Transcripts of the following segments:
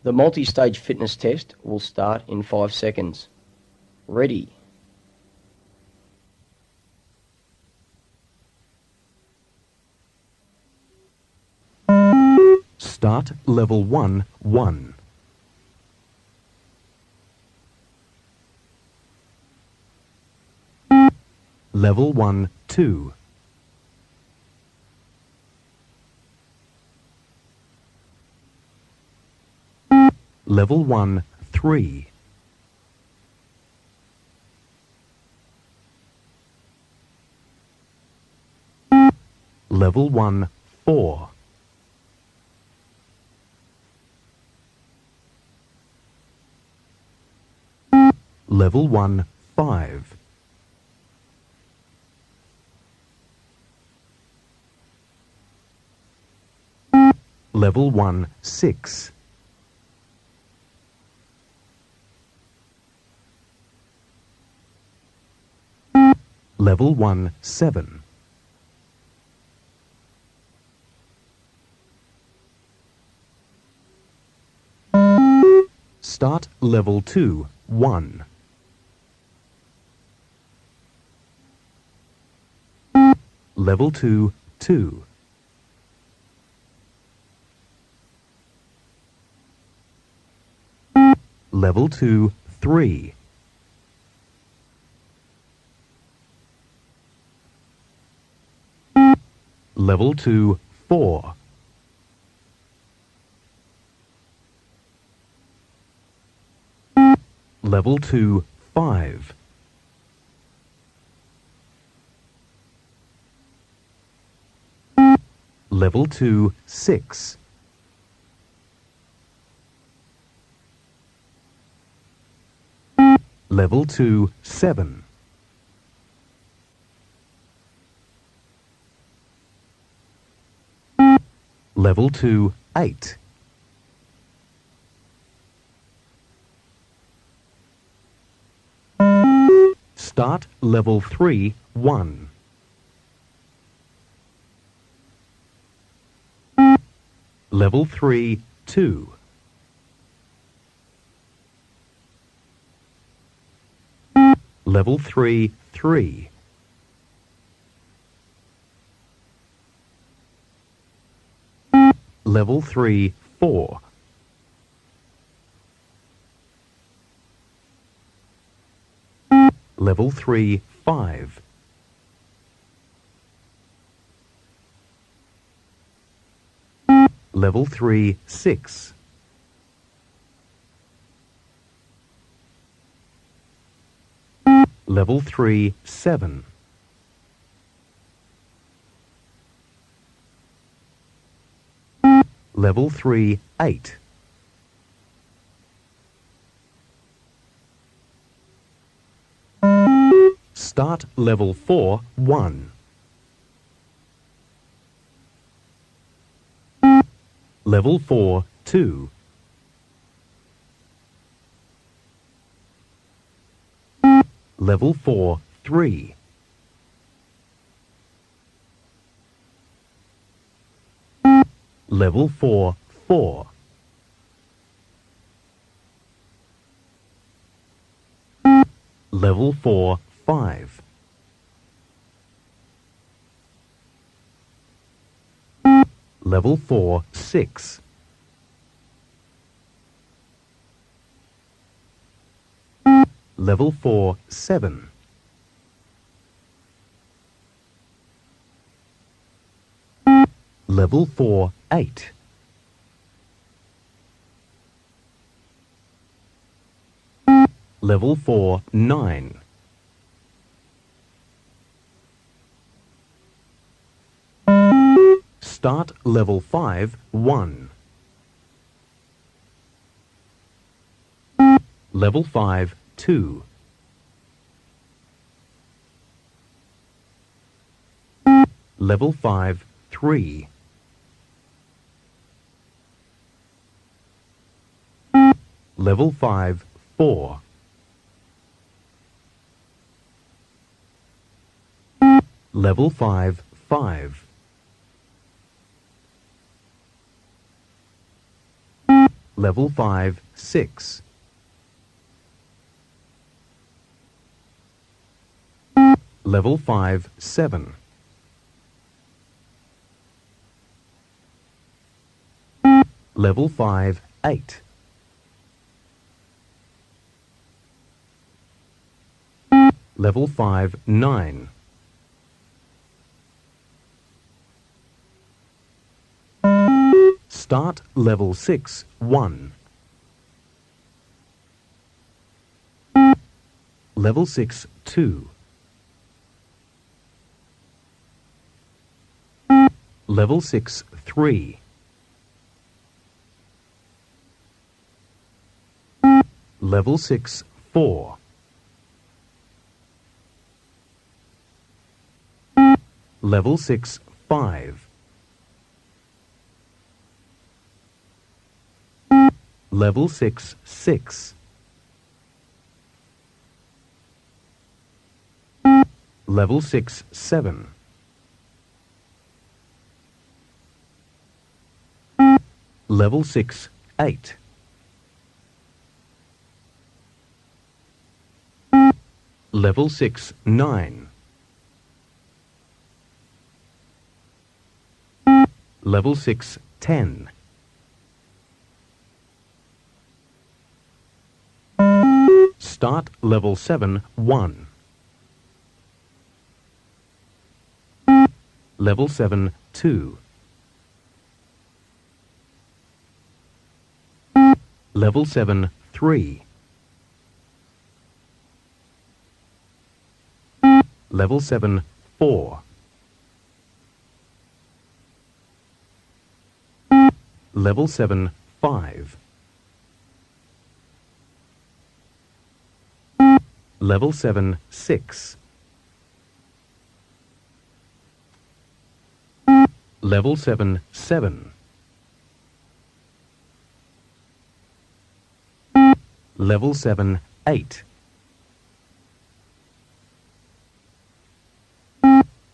The multi-stage fitness test will start in 5 seconds. Ready. Start level 1, 1. Level 1, 2. Level 1, 3. Level 1, 4. Level 1, 5. Level 1, 6. Level 1, 7. Start level 2, 1. Level 2, 2. Level 2, 3. Level 2, 4. Level 2, 5. Level 2, 6. Level 2, 7. Level 2, 8. Start level 3, 1. Level 3, 2. Level 3, 3. Level 3, 4. Level 3, 5. Level 3, 6. Level 3, 7. Level 3, 8. Start level 4, 1. Level 4, 2. Level 4, 3. Level 4, 4. Level 4, 5. Level 4, 6. Level 4, 7. Level 4, 8. Level 4, 9. Start level 5, 1. Level 5, 2. Level 5, 3. Level 5, 4. Level 5, 5. Level 5, 6. Level 5, 7. Level 5, 8. Level 5, 9. Start Level 6, 1. Level 6, 2. Level 6, 3. Level 6, 4. Level 6, 5. Level 6, 6. Level 6, 7. Level 6, 8. Level 6, 9. Level 6, 10. Start Level 7, 1. Level 7, 2. Level 7, 3. Level 7, 4. Level 7, 5. Level 7, 6. Level 7, 7. Level 7, 8.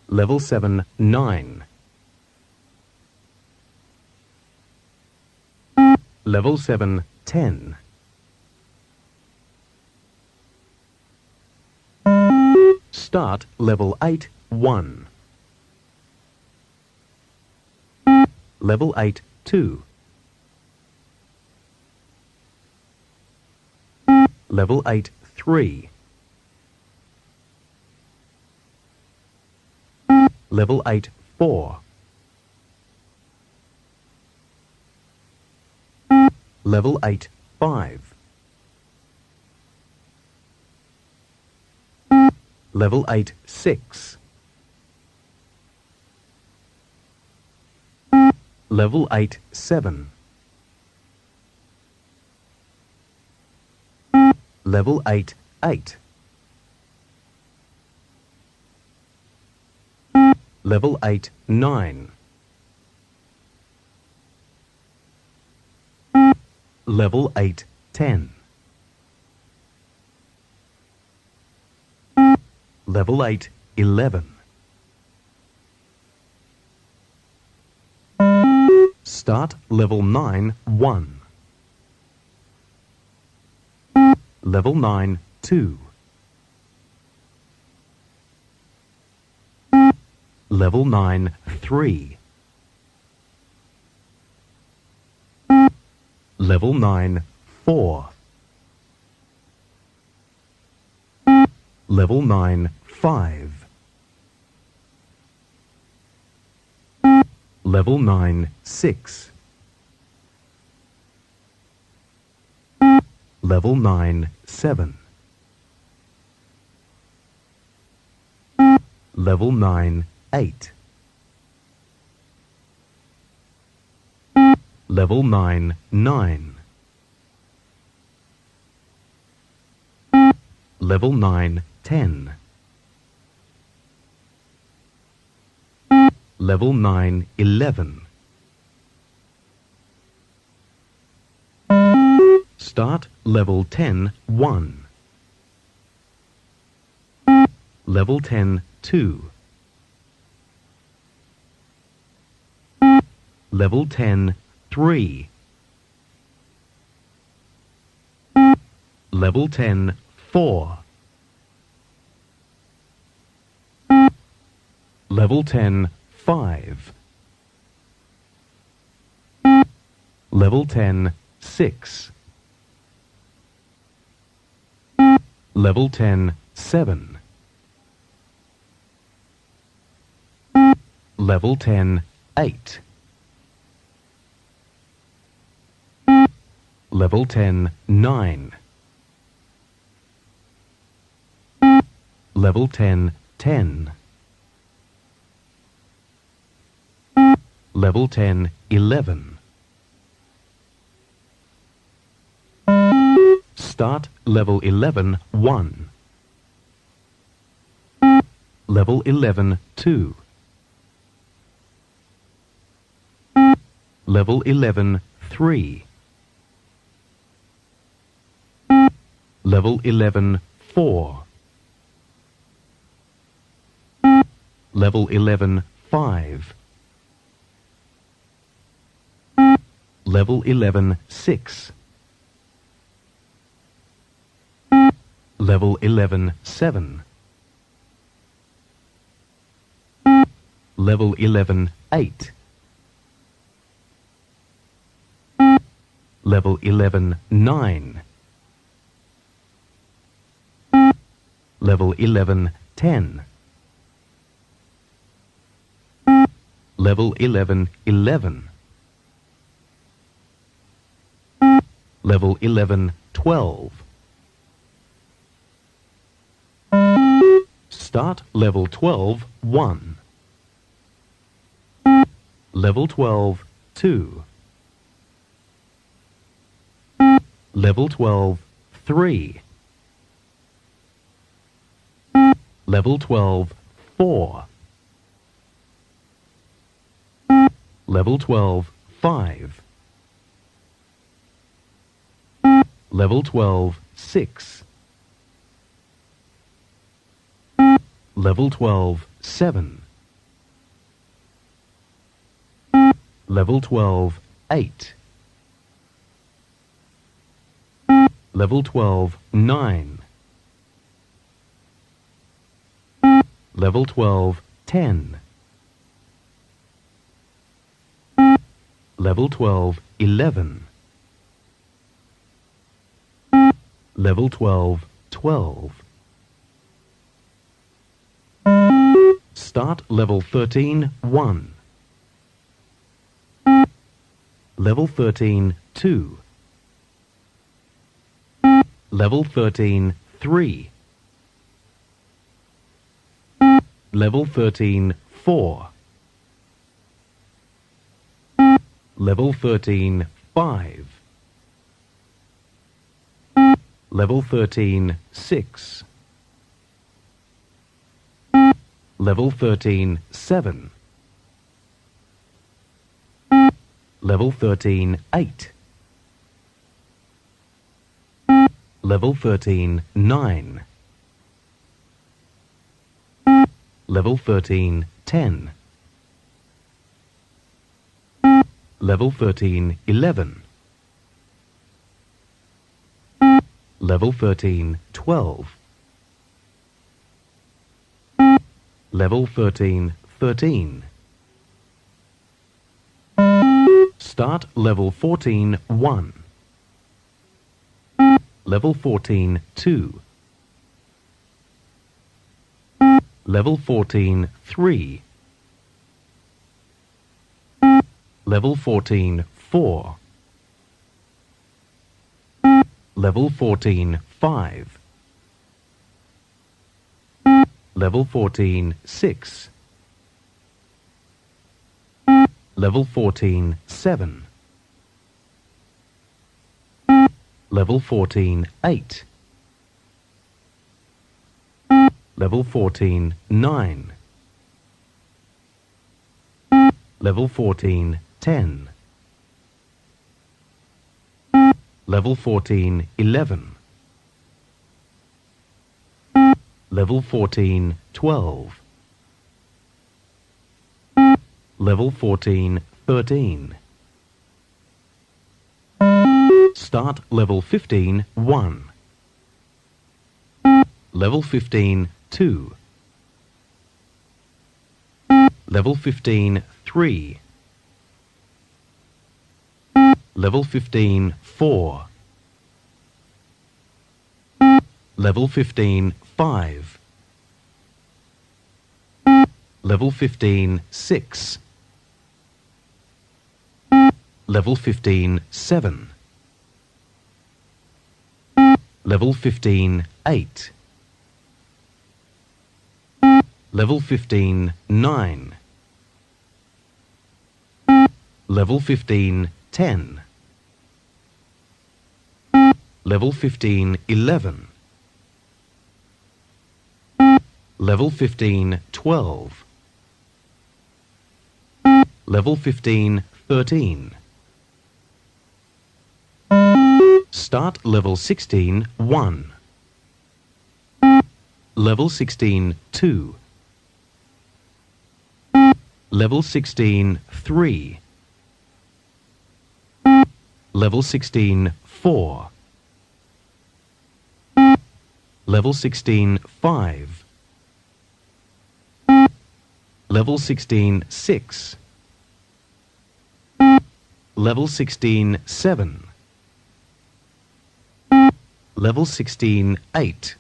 Level 7, 9. Level 7, 10. Start Level 8, 1. Level 8, 2. Level 8, 3. Level 8, 4. Level 8, 5. Level 8, 6. Level 8, 7. Level 8, 8. Level 8, 9. Level 8, 10. Level 8, 11. Start Level 9, 1. Level 9, 2. Level 9, 3. Level 9, 4. Level 9, 5. Level 9, 6. Level 9, 7. Level 9, 8. Level 9, 9. Level 9, 10. Level 9, 11. Start Level 10, 1. Level 10, 2. Level 10, 3. Level 10, 4. Level 10, 5. Level 10, 6. Level 10, 7. Level 10, 8. Level 10, 9. Level 10, 10. Level 10, 11. Start level 11, 1. Level 11, 2. Level 11, 3. Level 11, 4. Level 11, 5. Level 11, 6. Level 11, 7. Level 11, 8. Level 11, 9. Level 11, 10. Level 11, 11. Level 11, 12. Start level 12, 1. Level 12, 2. Level 12, 3. Level 12, 4. Level 12, 5. Level 12, 6. Level 12, 7. Level 12, 8. Level 12, 9. Level 12, 10. Level 12, 11. Level 12, 12. Start level 13, 1. Level 13, 2. Level 13, 3. Level 13, 4. Level 13, 5. Level 13, 6. Level 13, 7. Level 13, 8. Level 13, 9. Level 13, 10. Level 13, 11. Level 13, 12. Level 13, 13. Start level 14, 1. Level 14, 2. Level 14, 3. Level 14, 4. Level 14, 5. Level 14, 6. Level 14, 7. Level 14, 8. Level 14, 9. Level 14, 10. Level 14, 11. Level 14, 12. Level 14, 13. Start level 15, 1. Level 15, 2. Level 15, 3. Level 15, 4. Level 15, 5. Level 15, 6. Level 15, 7. Level 15, 8. Level 15, 9. Level 15, 10. Level 15, 11. Level 15, 12. Level 15, 13. Start level 16, 1. Level 16, 2. Level 16, 3. Level 16, 4. Level 16, 5. Level 16, 6. Level 16, 7. Level 16, 8.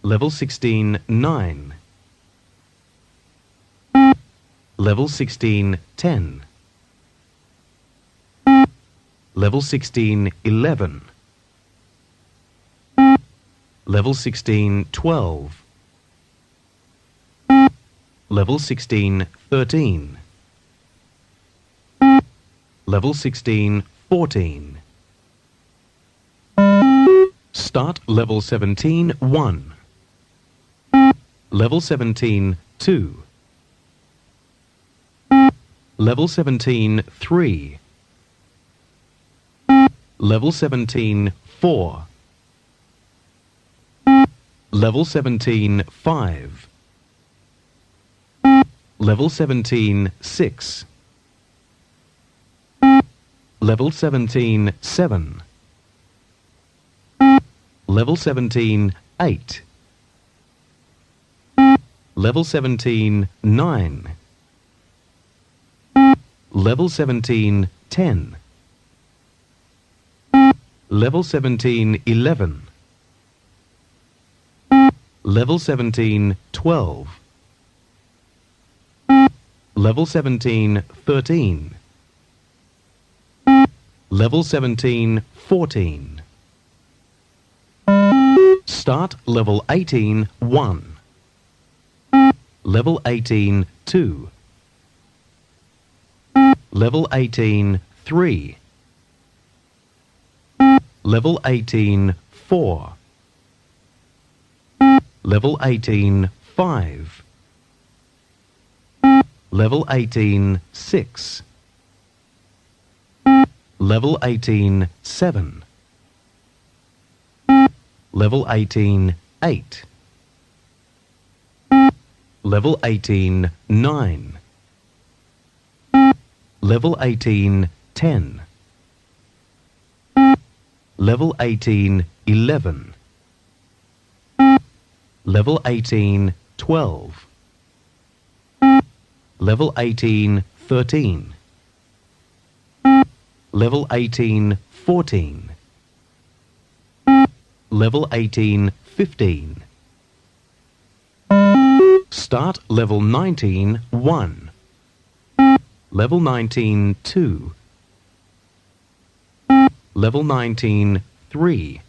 Level 16, 9. Level 16, 10. Level 16, 11. Level 16, 12. Level 16, 13. Level 16, 14. Start level 17, 1. Level 17, 2. Level 17, 3. Level 17, 4. Level 17, 5. Level 17, 6. Level 17, 7. Level 17, 8. Level 17, 9. Level 17, 10. Level 17, 11. Level 17, 12. Level 17, 13. Level 17, 14. Start level 18, 1. Level 18, 2. Level 18, 3. Level 18, 4. Level 18, 5. Level 18, 6. Level 18, 7. Level 18, 8. Level 18, 9. Level 18, 10. Level 18, 11. Level 18, 12. Level 18, 13. Level 18, 14. Level 18, 15. Start level 19, 1. Level 19, 2. Level 19, 3.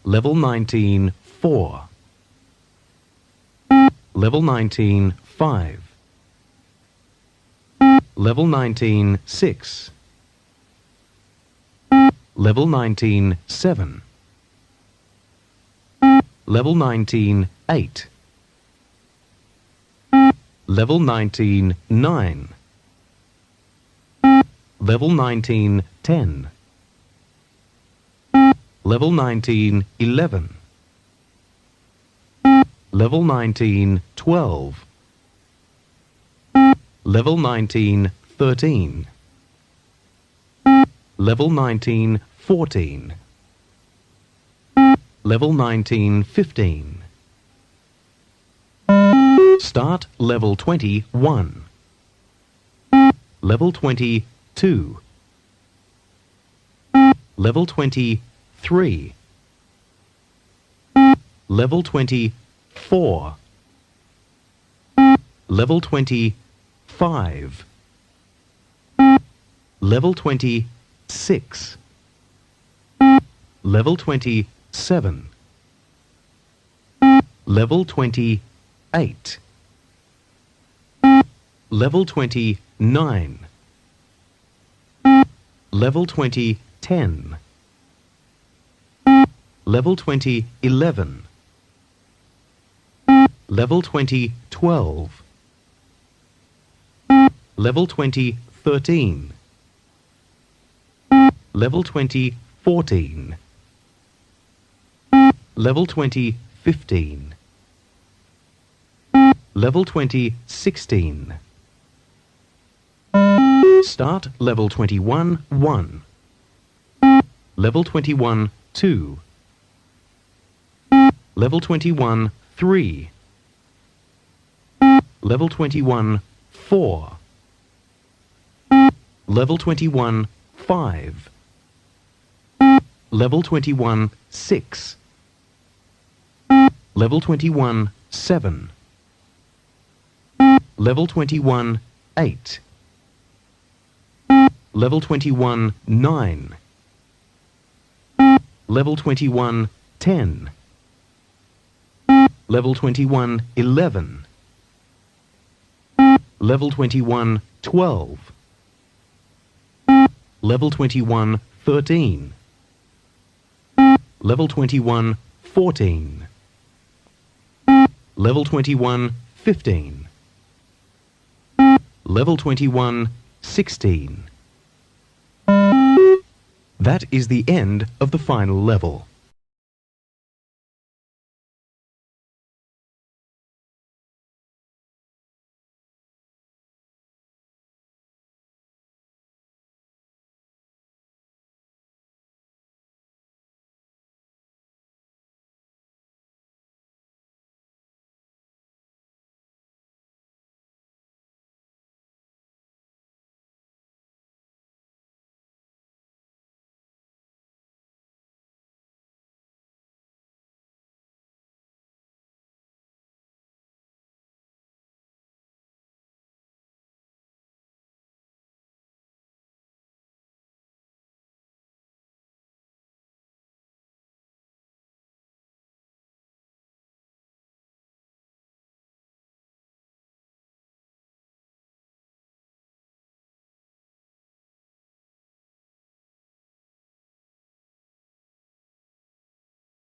Level 19, 4. Level 19, 5. Level 19, 6. Level 19, 7. Level 19, 8. Level 19, 9. Level 19, 10. Level 19, 11. Level 19, 12. Level 19, 13. Level 19, 14. Level 19 15. Start level 21. Level 22. Level 23. Level 24. Level 25. Level 26. Level 27. Level 28. Level 29. Level 20 10. Level 20 11. Level 20 12. Level 20 13. Level 20 14. Level 20 15. Level 20 16. Start level 21 1. Level 21 2. Level 21 3. Level 21 4. Level 21 5. Level 21 6. Level 21 7. Level 21 8. Level 21 9. Level 21 10. Level 21 11. Level 21 12. Level 21 13. Level 21 14. Level 21 15. Level 21 16. That is the end of the final level.